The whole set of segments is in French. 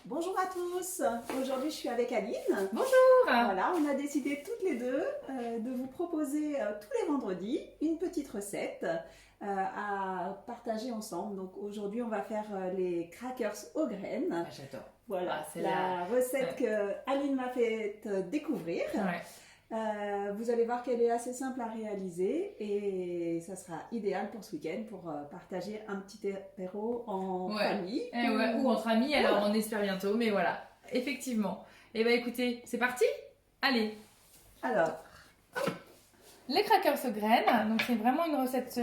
Bonjour à tous, aujourd'hui je suis avec Aline. Bonjour. Voilà, on a décidé toutes les deux de vous proposer tous les vendredis une petite recette à partager ensemble. Donc aujourd'hui on va faire les crackers aux graines. Ah, j'adore. Voilà, Ah, c'est la recette que Aline m'a fait découvrir. Ouais. Vous allez voir qu'elle est assez simple à réaliser et ça sera idéal pour ce week-end pour partager un petit apéro en famille. Ou entre amis, alors on espère bientôt, mais voilà, effectivement. Et bah écoutez, c'est parti. Allez. Alors, Les crackers aux graines, donc c'est vraiment une recette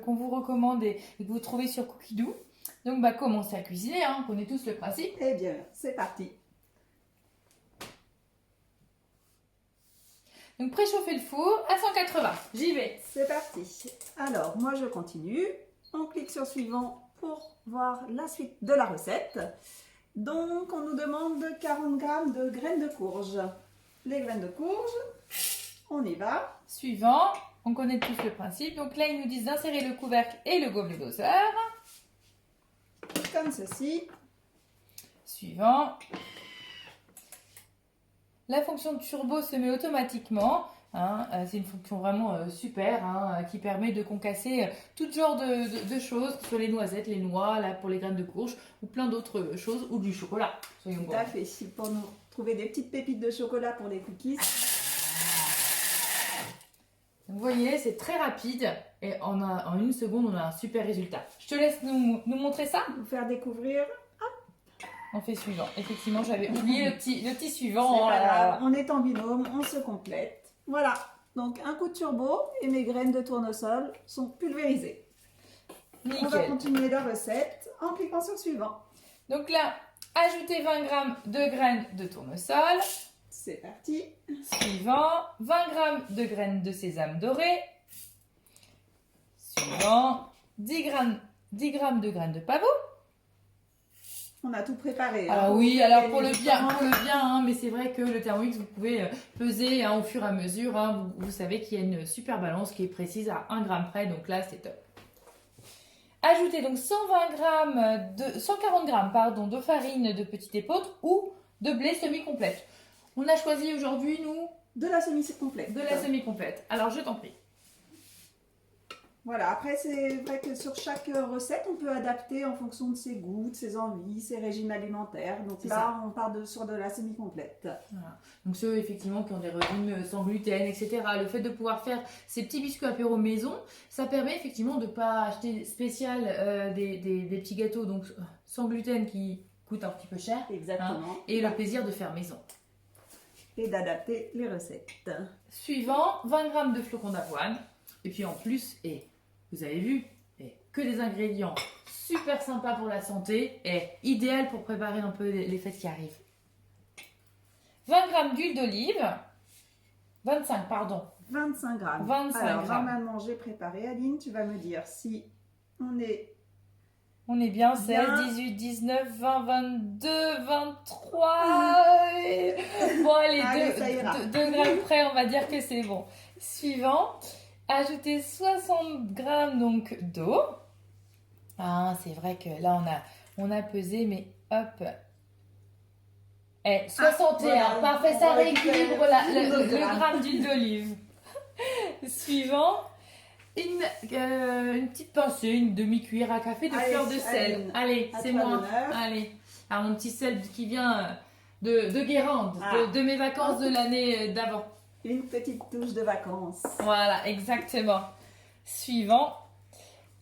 qu'on vous recommande et que vous trouvez sur Cookidoo. Donc bah commencez à cuisiner, hein, on connaît tous le principe. eh bien, c'est parti. Donc préchauffez le four à 180. J'y vais. C'est parti. Alors, moi je continue. On clique sur suivant pour voir la suite de la recette. Donc, on nous demande 40 g de graines de courge. Les graines de courge, on y va. Suivant, on connaît tous le principe. Donc là, ils nous disent d'insérer le couvercle et le gobelet doseur. Comme ceci. Suivant. La fonction turbo se met automatiquement. Hein, c'est une fonction vraiment super qui permet de concasser tout genre de choses, sur les noisettes, les noix, là, pour les graines de courge ou plein d'autres choses, ou du chocolat. Soyons Tout à fait. Pour nous trouver des petites pépites de chocolat pour les cookies. Donc, vous voyez, c'est très rapide et en une seconde, on a un super résultat. Je te laisse nous montrer ça. Vous faire découvrir. On fait suivant. Effectivement, j'avais oublié le petit suivant. C'est Oh pas là là. grave, on est en binôme, on se complète. Voilà. Donc, un coup de turbo et mes graines de tournesol sont pulvérisées. On va Nickel. continuer la recette en cliquant sur suivant. Donc là, ajoutez 20 g de graines de tournesol. C'est parti. Suivant, 20 g de graines de sésame doré. Suivant, 10 g de graines de pavot. On a tout préparé. Ah oui, alors pour le bien, hein, mais c'est vrai que le Thermomix, vous pouvez peser au fur et à mesure. Hein, vous savez qu'il y a une super balance qui est précise à 1 g près, donc là c'est top. Ajoutez donc 140 g de farine de petite épeautre ou de blé semi-complète. On a choisi aujourd'hui, nous, De la semi-complète. de la semi-complète. Alors je t'en prie. Voilà, après c'est vrai que sur chaque recette, on peut adapter en fonction de ses goûts, de ses envies, ses régimes alimentaires. Donc C'est là, ça. on part sur de la semi-complète. Voilà. Donc ceux effectivement qui ont des régimes sans gluten, etc. Le fait de pouvoir faire ces petits biscuits apéro maison, ça permet effectivement de ne pas acheter spécial des petits gâteaux donc sans gluten qui coûtent un petit peu cher. Exactement. Et le plaisir de faire maison. Et d'adapter les recettes. Suivant, 20 g de flocons d'avoine. Et puis en plus, vous avez vu, que des ingrédients super sympas pour la santé et idéal pour préparer un peu les fêtes qui arrivent. 20 g d'huile d'olive. 25, pardon. 25 grammes. 25 Alors, grammes. normalement, j'ai préparé. Aline, tu vas me dire si on est... On est bien, 16, Bien. 18, 19, 20, 22, 23. Bon, allez, Allez, ça ira. 2 grammes près, on va dire que c'est bon. Suivant, ajoutez 60 grammes donc d'eau. Ah, c'est vrai que là, on a pesé, mais hop. 61, voilà. parfait, On ça récupère rééquilibre le le gramme. gramme d'huile d'olive. Suivant, une petite pincée, une demi-cuillère à café de Allez, fleur de sel. Aline, Allez, à c'est toi moi. l'honneur. Allez. Alors, mon petit sel qui vient de Guérande, Ah. de mes vacances de l'année d'avant. Une petite touche de vacances. Voilà, exactement. Suivant,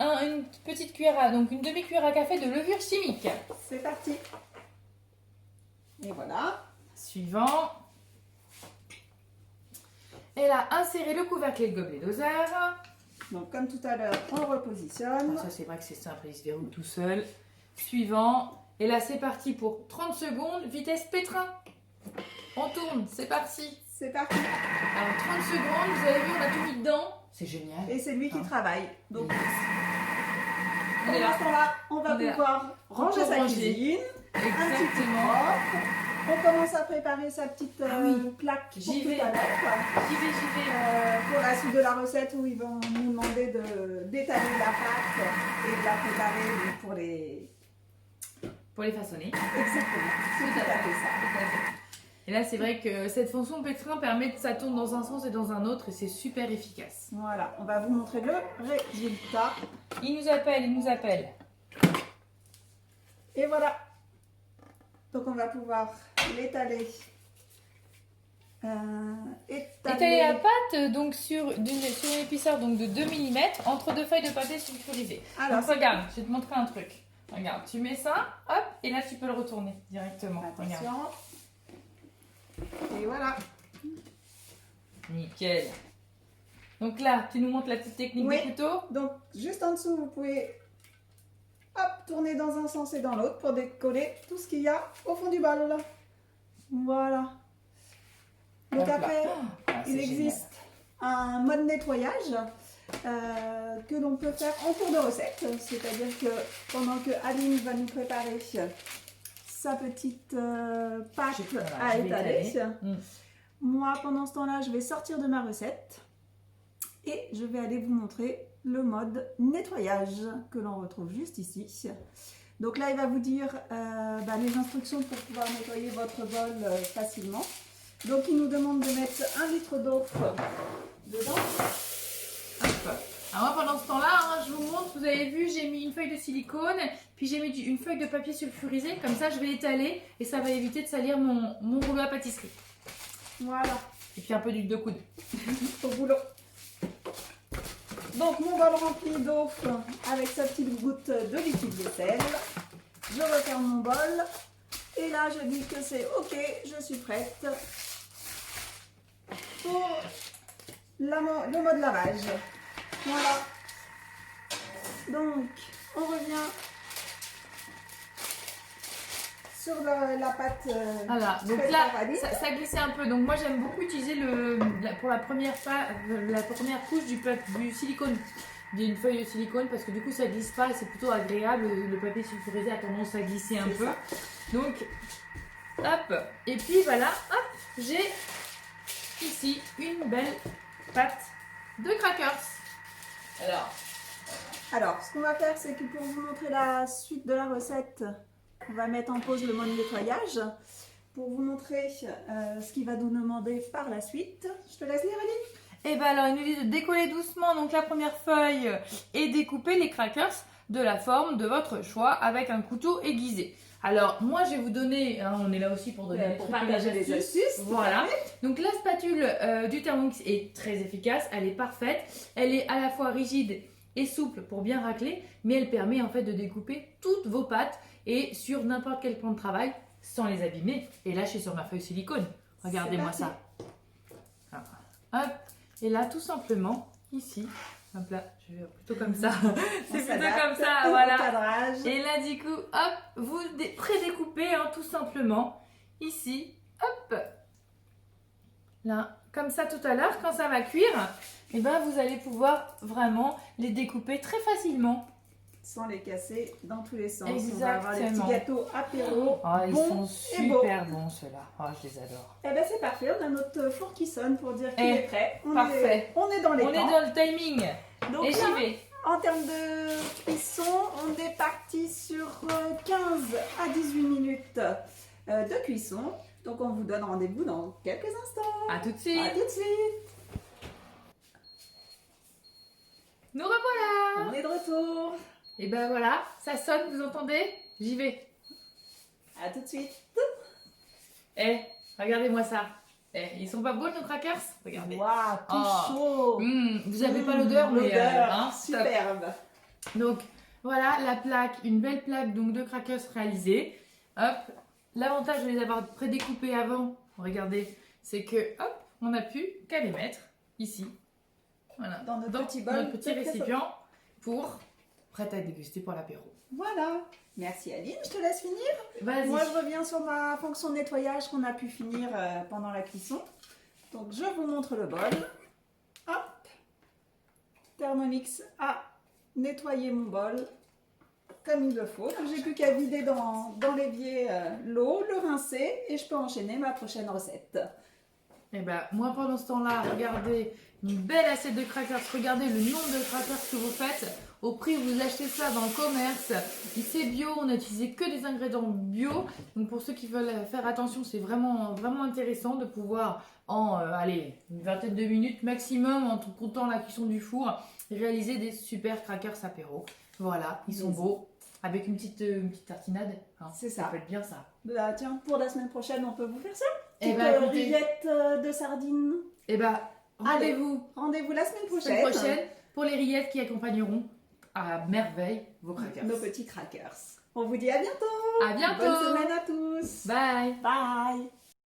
une petite cuillère donc une demi-cuillère à café de levure chimique. C'est parti. Et voilà. Suivant. Et là, insérez le couvercle et le gobelet doseur. Donc, comme tout à l'heure, on repositionne. Ça, c'est vrai que c'est simple, il se verrouille tout seul. Suivant. Et là, c'est parti pour 30 secondes, vitesse pétrin. On tourne, c'est parti. C'est parti. Alors, 30 secondes, vous avez vu, on a tout mis dedans. C'est génial. Et c'est lui qui Ah. travaille. Donc, On est pendant là. ce temps-là, on va On est là. pouvoir ranger sa Ranger. cuisine. Un petit peu Exactement. propre. On commence à préparer sa petite plaque pour J'y tout vais. à l'heure. J'y vais. Pour la suite de la recette où ils vont nous demander d'étaler la pâte et de la préparer pour les façonner. Exactement, c'est tout à fait ça. Et là, c'est vrai que cette fonction pétrin permet que ça tourne dans un sens et dans un autre et c'est super efficace. Voilà, on va vous montrer le résultat. Il nous appelle, il nous appelle. Et voilà. Donc on va pouvoir l'étaler. Étaler la pâte donc sur une épaisseur donc de 2 mm entre deux feuilles de papier sulfurisé. Alors, donc regarde, je vais te montrer un truc. Regarde, tu mets ça, hop, et là tu peux le retourner directement. Regarde. attention. Et voilà. Nickel. Donc là, tu nous montres la petite technique Oui. du couteau. Donc juste en dessous, vous pouvez hop, tourner dans un sens et dans l'autre pour décoller tout ce qu'il y a au fond du bol. Voilà. Donc Hop là. après, Ah, c'est il existe un mode nettoyage que l'on peut faire en cours de recette. C'est-à-dire que pendant que Aline va nous préparer sa petite pâte à étaler, moi pendant ce temps-là, je vais sortir de ma recette et je vais aller vous montrer le mode nettoyage que l'on retrouve juste ici. Donc là, il va vous dire les instructions pour pouvoir nettoyer votre bol facilement. Donc il nous demande de mettre 1 litre d'eau dedans. Hop. Alors moi pendant ce temps-là, je vous montre, vous avez vu, j'ai mis une feuille de silicone, puis j'ai mis une feuille de papier sulfurisé, comme ça je vais l'étaler et ça va éviter de salir mon rouleau à pâtisserie. Voilà. Et puis un peu d'huile de coude. Au boulot. Donc mon bol rempli d'eau avec sa petite goutte de liquide vaisselle. Je referme mon bol. Et là je dis que c'est ok, je suis prête pour le mode lavage. Voilà. Donc on revient sur la pâte. Voilà, donc là ça glissait un peu. Donc moi j'aime beaucoup utiliser pour la première couche du silicone. D'une feuille de silicone parce que du coup ça glisse pas et c'est plutôt agréable. Le papier sulfurisé a tendance à glisser un peu. Ça. Donc hop, et puis voilà, hop, j'ai ici une belle pâte de crackers. Alors, ce qu'on va faire, c'est que pour vous montrer la suite de la recette, on va mettre en pause le mode nettoyage pour vous montrer ce qu'il va nous demander par la suite. Je te laisse lire, Aline. Et bien alors, il nous dit de décoller doucement donc la première feuille et découper les crackers de la forme de votre choix avec un couteau aiguisé. Alors, moi, je vais vous donner, on est là aussi pour donner pour partager les astuces. Voilà. Donc, la spatule du Thermomix est très efficace, elle est parfaite. Elle est à la fois rigide et souple pour bien racler, mais elle permet en fait de découper toutes vos pâtes et sur n'importe quel plan de travail sans les abîmer. Et là, je suis sur ma feuille silicone. Regardez-moi ça. Hop. Et là, tout simplement, ici, hop là, je vais plutôt comme ça. C'est plutôt comme ça, voilà. Et là, du coup, hop, vous prédécoupez, tout simplement. Ici, hop. Là, comme ça tout à l'heure, quand ça va cuire, et ben, vous allez pouvoir vraiment les découper très facilement. Sans les casser dans tous les sens. Exactement. On va avoir les petits gâteaux apéro. Oh, ils sont super bons ceux-là. Oh, je les adore. Eh bien, c'est parfait. On a notre four qui sonne pour dire qu'il est prêt. Parfait. On est dans les temps. On est dans le timing. Donc et là, j'y vais. En termes de cuisson, on est parti sur 15 à 18 minutes de cuisson. Donc, on vous donne rendez-vous dans quelques instants. À tout de suite. À tout de suite. Nous revoilà. On est de retour. Et ben voilà, ça sonne, vous entendez? J'y vais. À tout de suite. Regardez-moi ça. Ils sont pas beaux nos crackers? Regardez. Waouh, tout chaud. Vous avez pas l'odeur, mais superbe. Top. Donc voilà la plaque, une belle plaque donc de crackers réalisée. Hop. L'avantage de les avoir prédécoupés avant, regardez, c'est que hop, on n'a plus qu'à les mettre ici. Voilà. Dans notre petit bol, notre petit récipient pour prêt à déguster pour l'apéro. Voilà. Merci Aline, je te laisse finir. Vas-y. Moi, je reviens sur ma fonction de nettoyage qu'on a pu finir pendant la cuisson. Donc, je vous montre le bol. Hop. Thermomix a nettoyé mon bol comme il le faut. Donc, j'ai plus qu'à vider dans l'évier l'eau, le rincer et je peux enchaîner ma prochaine recette. Et ben moi pendant ce temps-là, regardez une belle assiette de crackers. Regardez le nombre de crackers que vous faites. au prix où vous achetez ça dans le commerce. C'est bio, on n'a utilisé que des ingrédients bio. Donc pour ceux qui veulent faire attention, c'est vraiment, vraiment intéressant de pouvoir allez, une vingtaine de minutes maximum en tout comptant la cuisson du four, réaliser des super crackers apéro. Voilà, ils sont beaux. Avec une petite tartinade. Hein, c'est ça. Ça peut être bien ça. Bah, tiens, pour la semaine prochaine, on peut vous faire ça. Eh Petite ben, écoutez, rillettes de sardines. eh ben, rendez-vous Rendez-vous la semaine la prochaine. semaine prochaine pour les rillettes qui accompagneront à merveille vos crackers. Nos petits crackers. On vous dit à bientôt. À bientôt. Bonne semaine à tous. Bye. Bye.